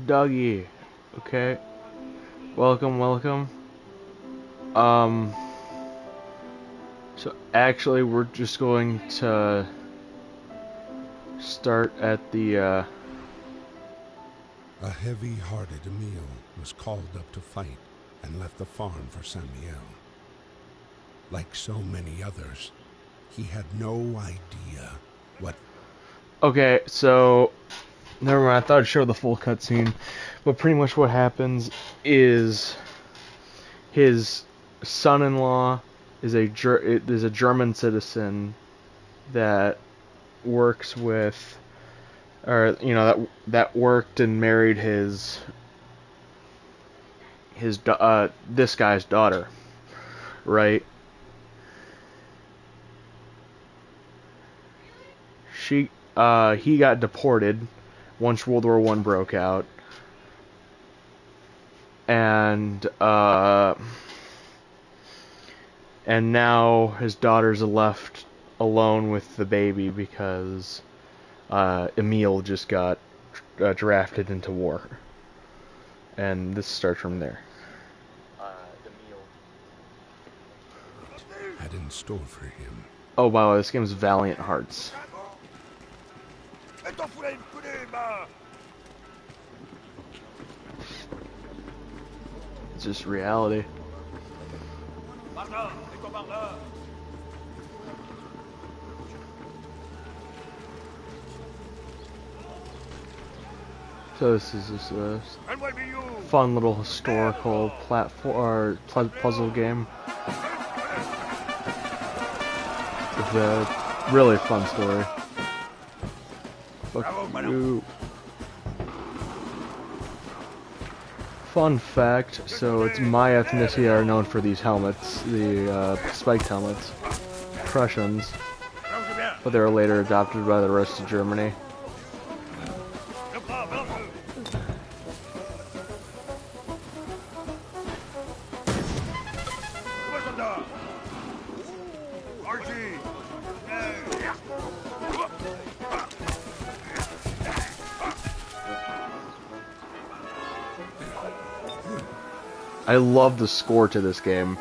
Doggy. Okay. Welcome, welcome. Um, so actually we're just going to start at the, A heavy-hearted Emil was called up to fight and left the farm for Samuel. Like so many others, he had no idea what... Okay, so, never mind, I thought I'd show the full cutscene, but pretty much what happens is his son-in-law is a German citizen that works with, or that worked and married his this guy's daughter, right? He got deported once World War One broke out, and now his daughter's left alone with the baby because Emil just got drafted into war, and this starts from there. Emil had in store for him. Oh wow, this game's Valiant Hearts. It's just reality. So this is just a fun little historical platform or puzzle game with a really fun story. Fuck you. Fun fact, so it's my ethnicity that are known for these helmets, the spiked helmets, Prussians, but they were later adopted by the rest of Germany. I love the score to this game.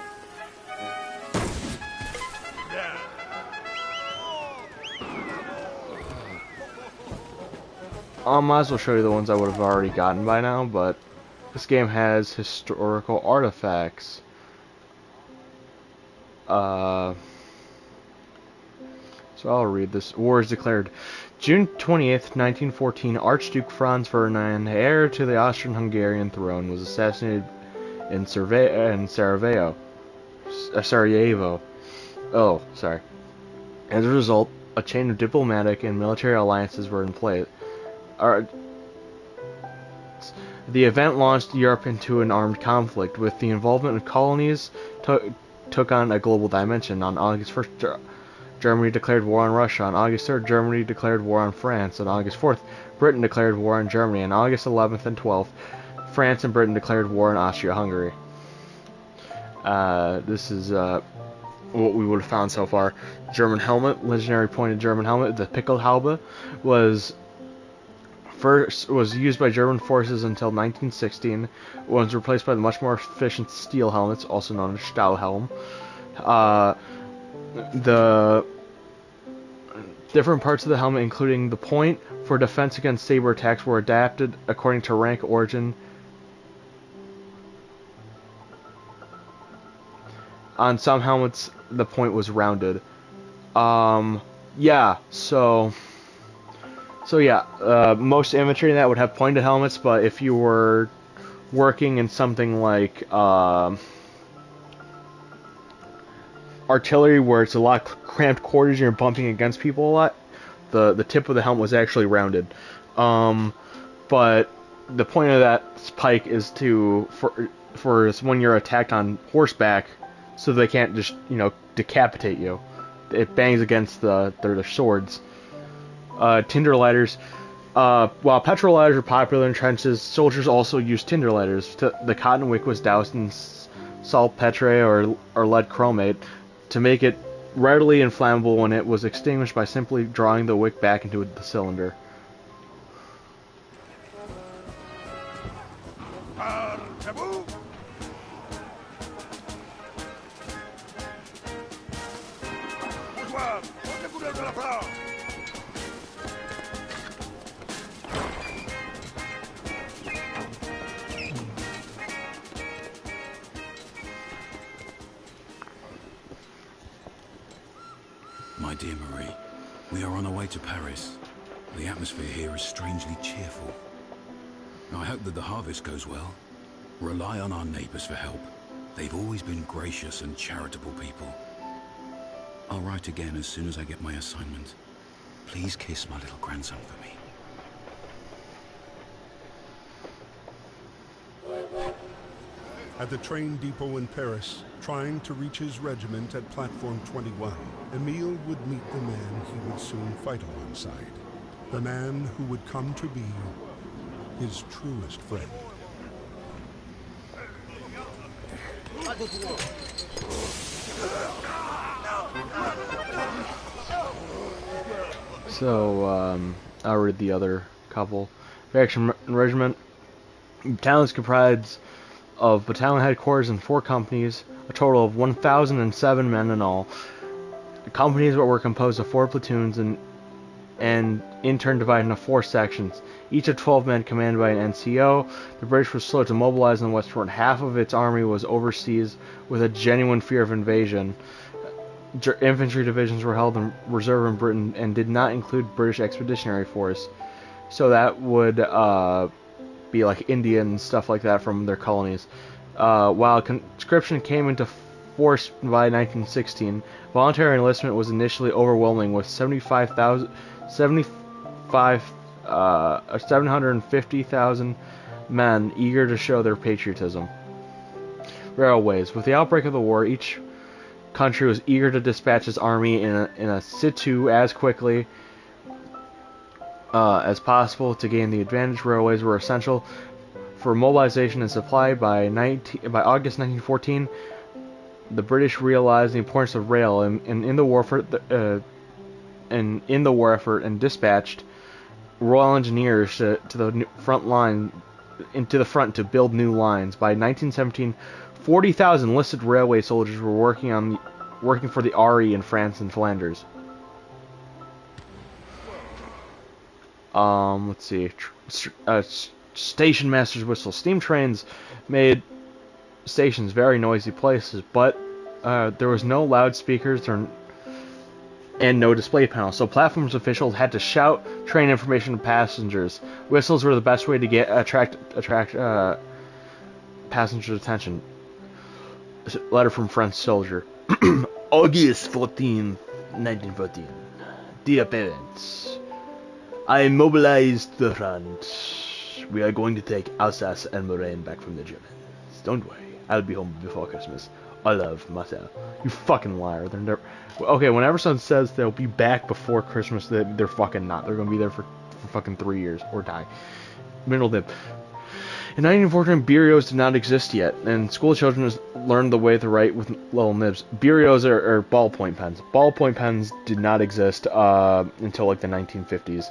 I might as well show you the ones I would have already gotten by now, but this game has historical artifacts. So I'll read this. War is declared. June 20th, 1914, Archduke Franz Ferdinand, heir to the Austrian-Hungarian throne, was assassinated in Sarajevo. Oh, sorry. As a result, a chain of diplomatic and military alliances were in place. The event launched Europe into an armed conflict, with the involvement of colonies took on a global dimension. On August 1st, Germany declared war on Russia. On August 3rd, Germany declared war on France. On August 4th, Britain declared war on Germany. On August 11th and 12th, France and Britain declared war on Austria-Hungary. This is what we would have found so far. German helmet, legendary pointed German helmet, the Pickelhaube, was used by German forces until 1916. It was replaced by the much more efficient steel helmets, also known as Stahlhelm. The different parts of the helmet, including the point for defense against saber attacks, were adapted according to rank origin. On some helmets, the point was rounded. Yeah, so yeah, most infantry that would have pointed helmets, but if you were working in something like artillery, where it's a lot cramped quarters and you're bumping against people a lot, the tip of the helmet was actually rounded. But the point of that spike is for when you're attacked on horseback, so they can't just decapitate you. It bangs against their swords. Tinder lighters. While petrol lighters are popular in trenches, soldiers also used tinder lighters. The cotton wick was doused in saltpetre or lead chromate to make it readily inflammable when it was extinguished by simply drawing the wick back into the cylinder. My dear Marie, we are on our way to Paris. The atmosphere here is strangely cheerful. I hope that the harvest goes well. Rely on our neighbors for help. They've always been gracious and charitable people. I'll write again as soon as I get my assignment. Please kiss my little grandson for me. At the train depot in Paris, trying to reach his regiment at Platform 21, Emile would meet the man he would soon fight alongside. The man who would come to be his truest friend. So, I'll read the other couple. Reaction Regiment. Battalion is comprised of battalion headquarters and 4 companies, a total of 1,007 men in all. The companies were composed of 4 platoons and in turn divided into 4 sections, each of 12 men commanded by an NCO. The British were slow to mobilize on the West Front. Half of its army was overseas with a genuine fear of invasion. Infantry divisions were held in reserve in Britain and did not include British Expeditionary Force. So that would be like India and stuff like that from their colonies. While conscription came into force by 1916, voluntary enlistment was initially overwhelming, with 750,000 men eager to show their patriotism. Railways. With the outbreak of the war, each country was eager to dispatch its army in a situ as quickly as possible to gain the advantage. Railways were essential for mobilization and supply. By August 1914, the British realized the importance of rail and in the war effort and dispatched Royal Engineers to the front line into the front to build new lines. By 1917, 40,000 enlisted railway soldiers were working for the RE in France and Flanders. Let's see. Station master's whistle. Steam trains made stations very noisy places, but there was no loudspeakers and no display panel, so platforms officials had to shout train information to passengers. Whistles were the best way to attract passengers' attention. A letter from French soldier. August 14th, 1914. Dear parents, I mobilized the front. We are going to take Alsace and Lorraine back from the Germans. Don't worry, I'll be home before Christmas. I love Marcel. You fucking liar. They're never... Okay, whenever someone says they'll be back before Christmas, they're fucking not. They're going to be there for fucking 3 years or die. Middle dip. In 1914, bureaus did not exist yet, and school children learned the way to write with little nibs. Bureaus are ballpoint pens. Ballpoint pens did not exist until like the 1950s.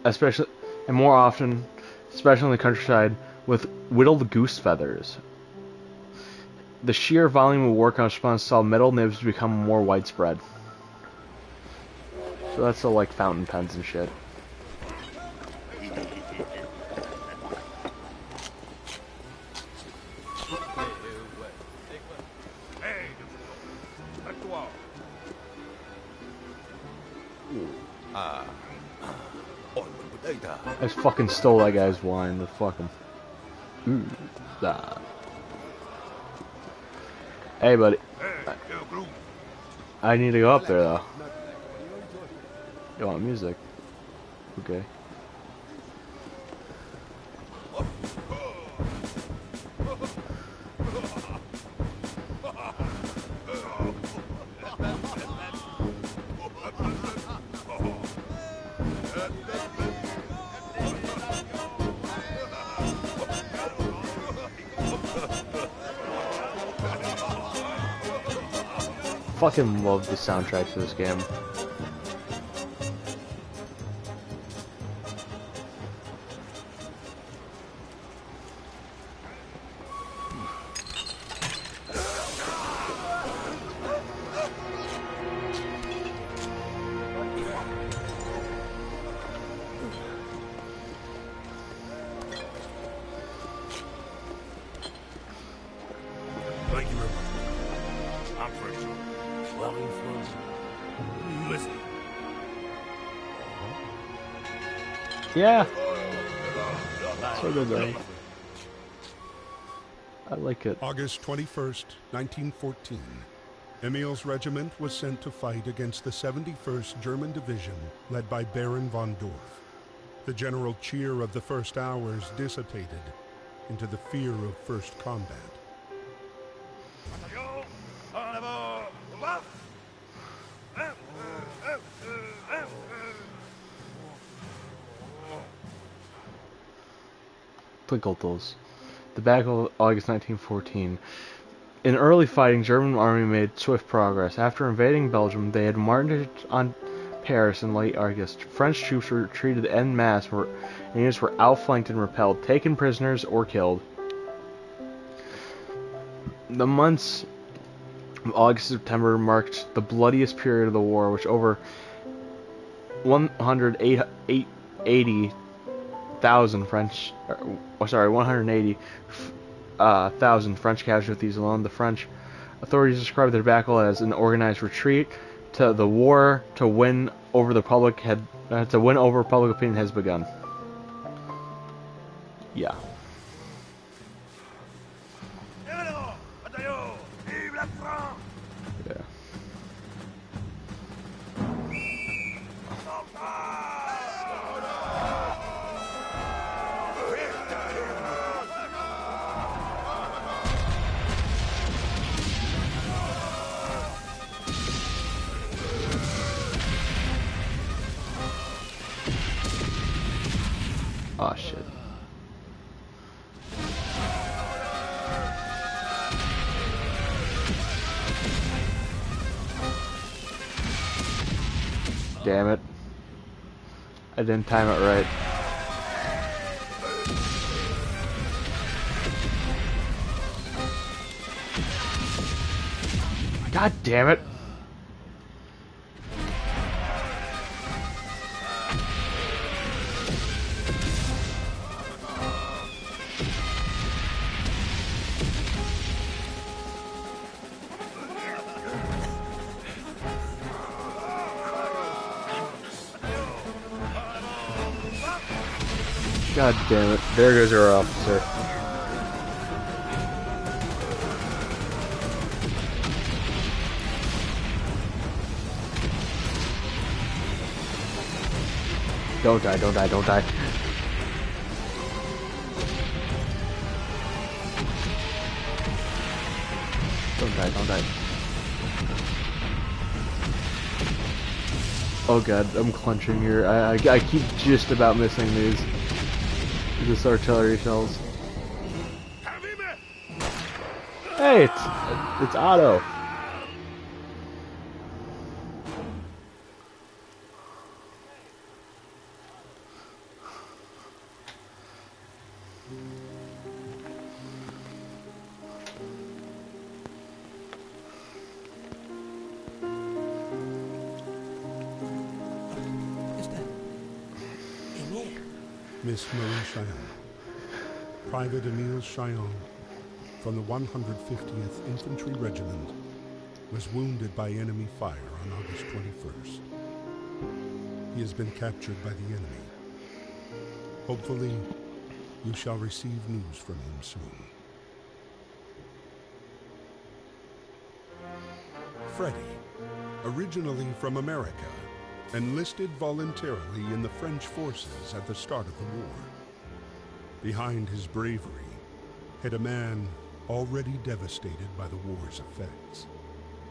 Especially, and more often, especially in the countryside, with whittled goose feathers. The sheer volume of war correspondence saw metal nibs become more widespread. So that's all like fountain pens and shit. I just fucking stole that guy's wine. The fucking. Hey, buddy. I need to go up there though. You want music? Okay. Fucking love the soundtrack to this game. Thank you very much. I'm pretty sure. Swelling influence. Listen. Yeah. So good though. I like it. August 21st, 1914. Emil's regiment was sent to fight against the 71st German Division, led by Baron von Dorf. The general cheer of the first hours dissipated into the fear of first combat. Twinkle toes. The Battle of August 1914. In early fighting, German army made swift progress. After invading Belgium, they had marched on Paris in late August. French troops retreated en masse, and units were outflanked and repelled, taken prisoners, or killed. The months of August and September marked the bloodiest period of the war, which over 180,000 French casualties alone. The French authorities described the battle as an organized retreat. The war to win over public opinion has begun. Yeah. Yeah. Oh shit. Damn it. I didn't time it right. God damn it. God damn it. There goes our officer. Don't die, don't die, don't die. Don't die, don't die. Oh god, I'm clenching here. I keep just about missing these. This artillery shells. Hey, it's Otto. Miss Marie Cheyenne. Private Emile Cheyenne, from the 150th Infantry Regiment, was wounded by enemy fire on August 21st. He has been captured by the enemy. Hopefully, you shall receive news from him soon. Freddie, originally from America, enlisted voluntarily in the French forces at the start of the war. Behind his bravery hid a man already devastated by the war's effects.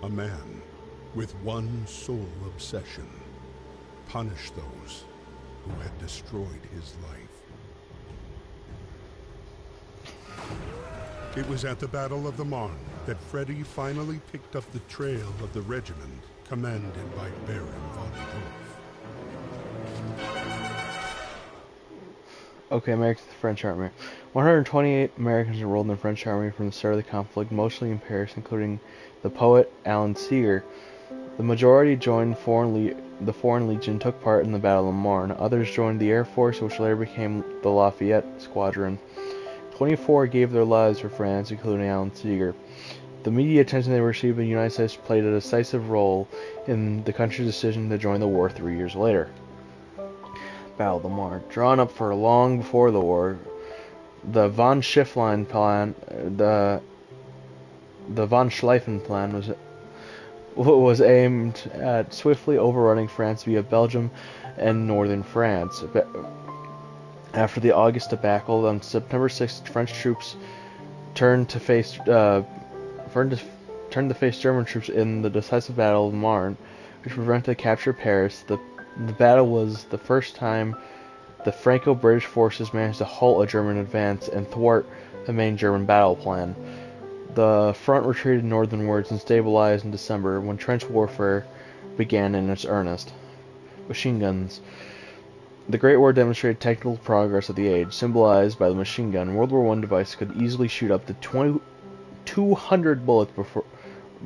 A man with one sole obsession: punish those who had destroyed his life. It was at the Battle of the Marne that Freddie finally picked up the trail of the regiment commanded by Baron von Dorf. Okay, Americans in the French Army. 128 Americans enrolled in the French Army from the start of the conflict, mostly in Paris, including the poet Alan Seeger. The majority joined the Foreign Legion, took part in the Battle of Marne. Others joined the Air Force, which later became the Lafayette Squadron. 24 gave their lives for France, including Alan Seeger. The media attention they received in the United States played a decisive role in the country's decision to join the war 3 years later. Battle of the Marne. Drawn up for long before the war, the von Schifflein plan, the von Schleifen plan was aimed at swiftly overrunning France via Belgium and northern France. After the August debacle, on September 6th, French troops turned to face German troops in the decisive Battle of the Marne, which prevented the capture of Paris. The battle was the first time the Franco-British forces managed to halt a German advance and thwart the main German battle plan. The front retreated northernwards and stabilized in December, when trench warfare began in its earnest. Machine guns. The Great War demonstrated technical progress of the age, symbolized by the machine gun. World War I devices could easily shoot up to 200 bullets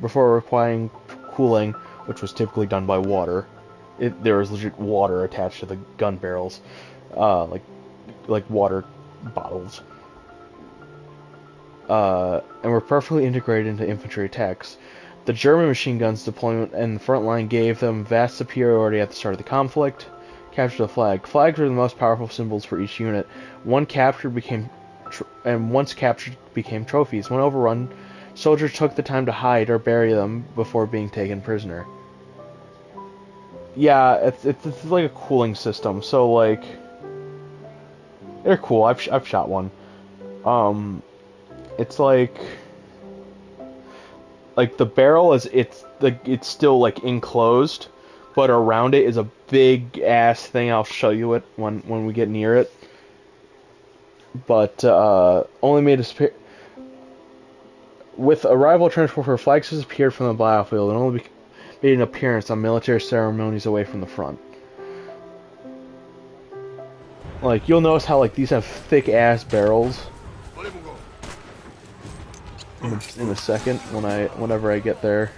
before requiring cooling, which was typically done by water. There was legit water attached to the gun barrels, like water bottles, and were perfectly integrated into infantry attacks. The German machine guns' deployment in the front line gave them vast superiority at the start of the conflict. Capture the flag. Flags were the most powerful symbols for each unit. Once captured became trophies. When overrun, soldiers took the time to hide or bury them before being taken prisoner. Yeah, it's like a cooling system. So like, they're cool. I've shot one. It's like the barrel it's still like enclosed, but around it is a big ass thing. I'll show you it when we get near it. But only made a with arrival of trench warfare, flags disappeared from the battlefield and only made an appearance on military ceremonies away from the front. Like, you'll notice how like these have thick ass barrels. In a second, whenever I get there.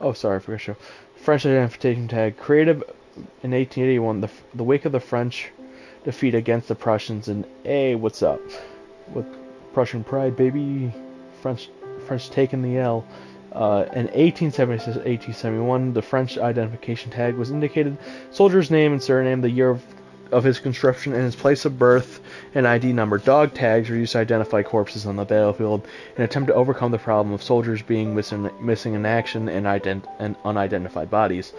Oh, sorry, I forgot to show. French identification tag, created in 1881, the wake of the French defeat against the Prussians. And hey, what's up? With Prussian pride, baby. French taking the L. In 1876-1871, the French identification tag was indicated soldier's name and surname, the year of his conscription, and his place of birth, and ID number. Dog tags were used to identify corpses on the battlefield in an attempt to overcome the problem of soldiers being missing in action and unidentified bodies.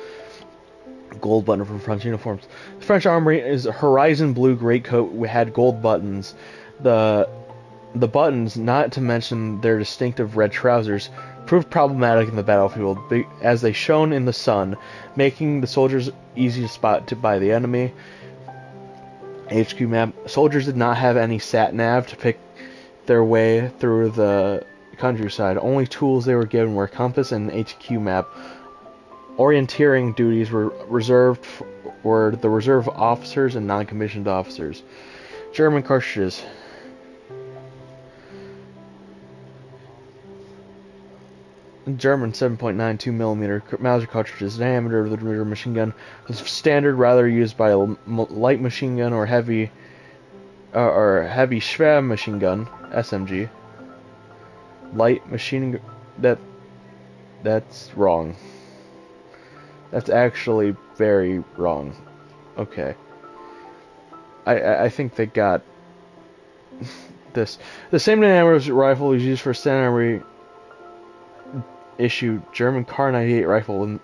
Gold button from French uniforms. The French army is a horizon blue greatcoat had gold buttons. The buttons, not to mention their distinctive red trousers, proved problematic in the battlefield as they shone in the sun, making the soldiers easy to spot by the enemy. HQ map. Soldiers did not have any sat-nav to pick their way through the countryside. Only tools they were given were compass and HQ map. Orienteering duties were the reserve officers and non-commissioned officers. German cartridges. German 7.92mm Mauser cartridges. Diameter of the rear machine gun was standard, rather used by a light machine gun or heavy Schwer machine gun (SMG). Light machine gun. That's wrong. That's actually very wrong. Okay. I think they got this. The same diameter rifle was used for standard army issue German Kar 98 rifle, and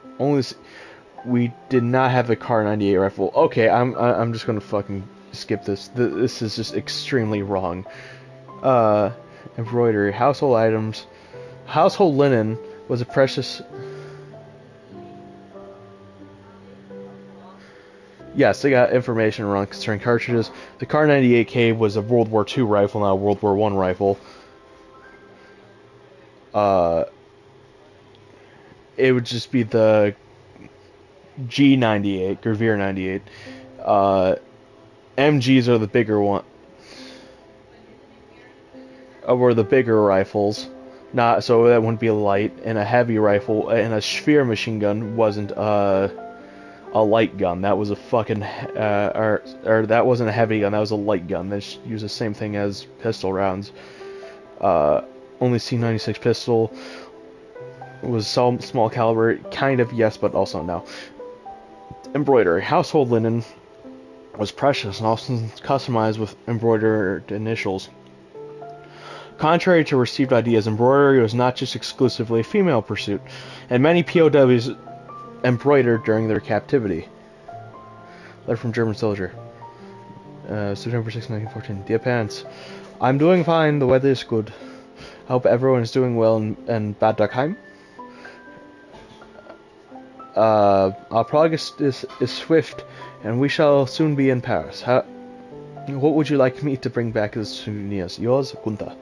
we did not have a Kar 98 rifle. Okay, I'm just gonna fucking skip this. This is just extremely wrong. Embroidery, household items, household linen was a precious. Yes, they got information wrong concerning cartridges. The Kar 98K was a World War II rifle, not a World War I rifle. It would just be the G98, Gravure 98. MGs are the bigger one. Were the bigger rifles. Not so that wouldn't be a light, and a heavy rifle, and a Sphere machine gun wasn't a light gun. That was a fucking or that wasn't a heavy gun. That was a light gun. They used the same thing as pistol rounds. only C96 pistol. It was small caliber, kind of yes, but also no. Embroidery. Household linen was precious and often customized with embroidered initials. Contrary to received ideas, embroidery was not just exclusively a female pursuit, and many POWs embroidered during their captivity. Letter from German soldier. September 6, 1914. Dear parents, I'm doing fine, the weather is good. I hope everyone is doing well in Bad Dogheim. Our progress is swift, and we shall soon be in Paris. What would you like me to bring back as souvenirs? Yours, Gunther.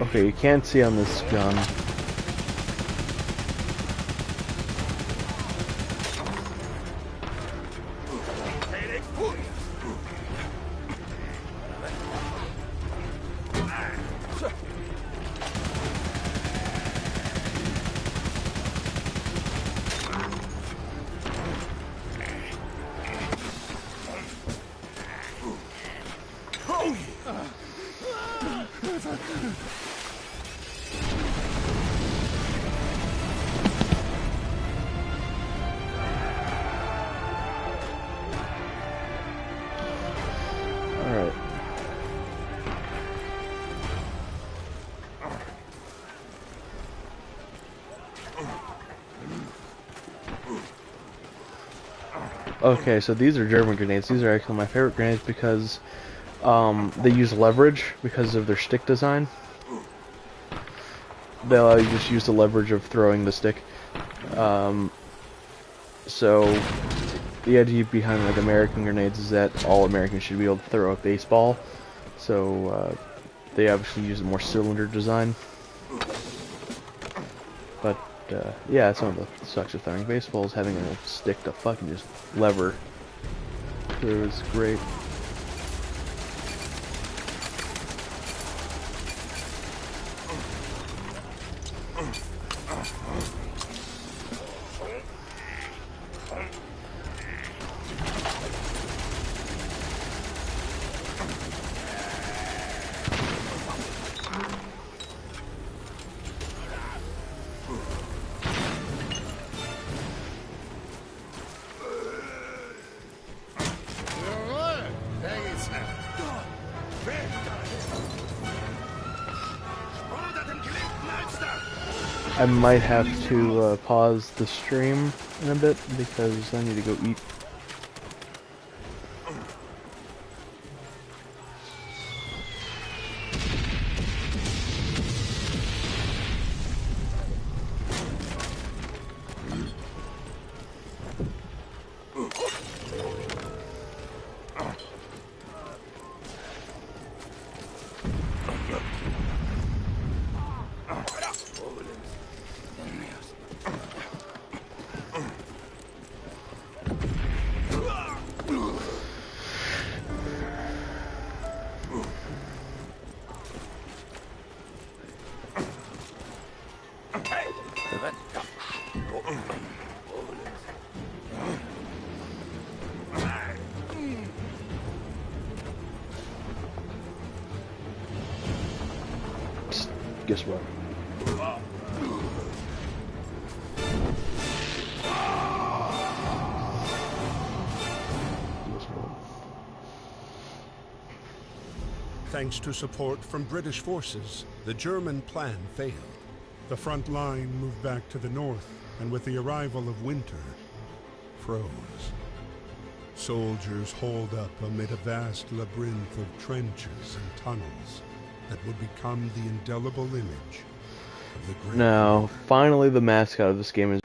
Okay, you can't see on this gun. Alright. Okay, so these are German grenades. These are actually my favorite grenades because they use leverage because of their stick design. They allow you to just use the leverage of throwing the stick. So the idea behind like American grenades is that all Americans should be able to throw a baseball. So they obviously use a more cylinder design. But yeah, it's one of the sucks of throwing baseballs, having a stick to fucking just lever. So it was great. I might have to pause the stream in a bit because I need to go eat. Guess what? Thanks to support from British forces, the German plan failed. The front line moved back to the north, and with the arrival of winter, froze. Soldiers holed up amid a vast labyrinth of trenches and tunnels that would become the indelible image of the great. Now, finally, the mascot of this game is.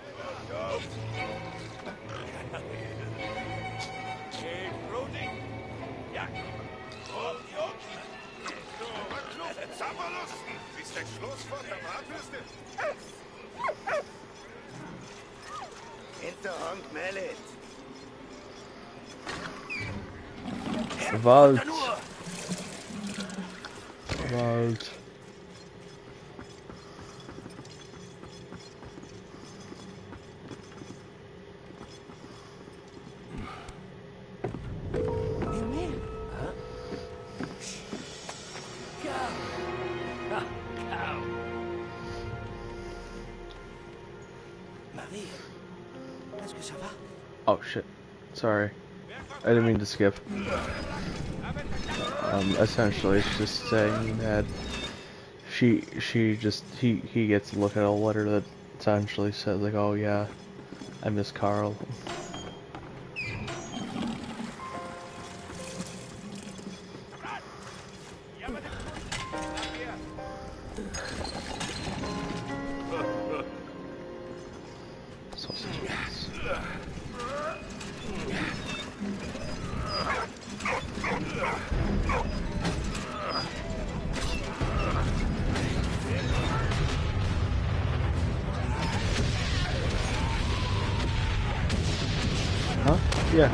Wald. Wald. Oh shit. Sorry. I didn't mean to skip. Essentially it's just saying that he gets to look at a letter that essentially says like, oh yeah, I miss Carl. Sausage bits. Huh? Yeah.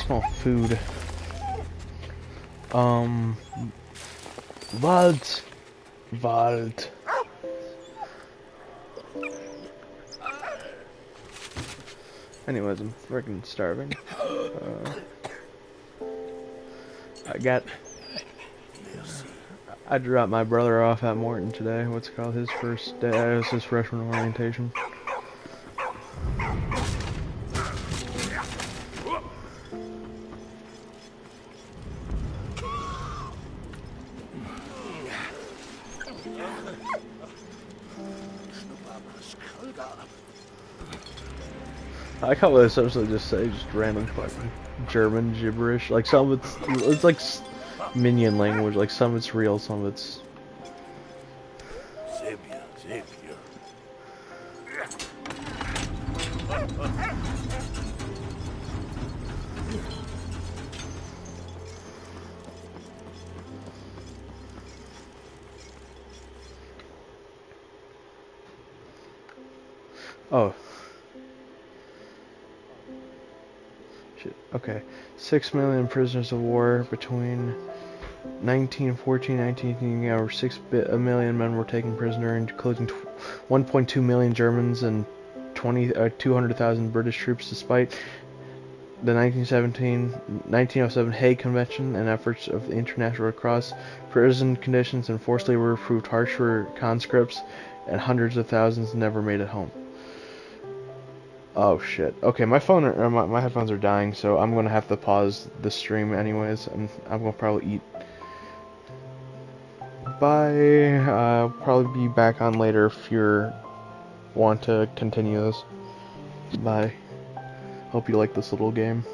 Small food. Wald. Wald. Anyways, I'm freaking starving. I dropped my brother off at Morton today. What's it called? His first day. It was his freshman orientation. I like how they essentially just say just random fucking German gibberish. Like some of it's like minion language. Like some of it's real, some of it's. Oh. Shit. Okay. 6 million prisoners of war between 1914 and 1918. Over 6 million men were taken prisoner, including 1.2 million Germans and 200,000 British troops, despite the 1907 Hague Convention and efforts of the International Red Cross. Prison conditions and forced labor proved harsh for conscripts, and hundreds of thousands never made it home. Oh shit. Okay, my phone or my headphones are dying, so I'm gonna have to pause the stream anyways, and I'm gonna probably eat. Bye. I'll probably be back on later if you want to continue this. Bye. Hope you like this little game.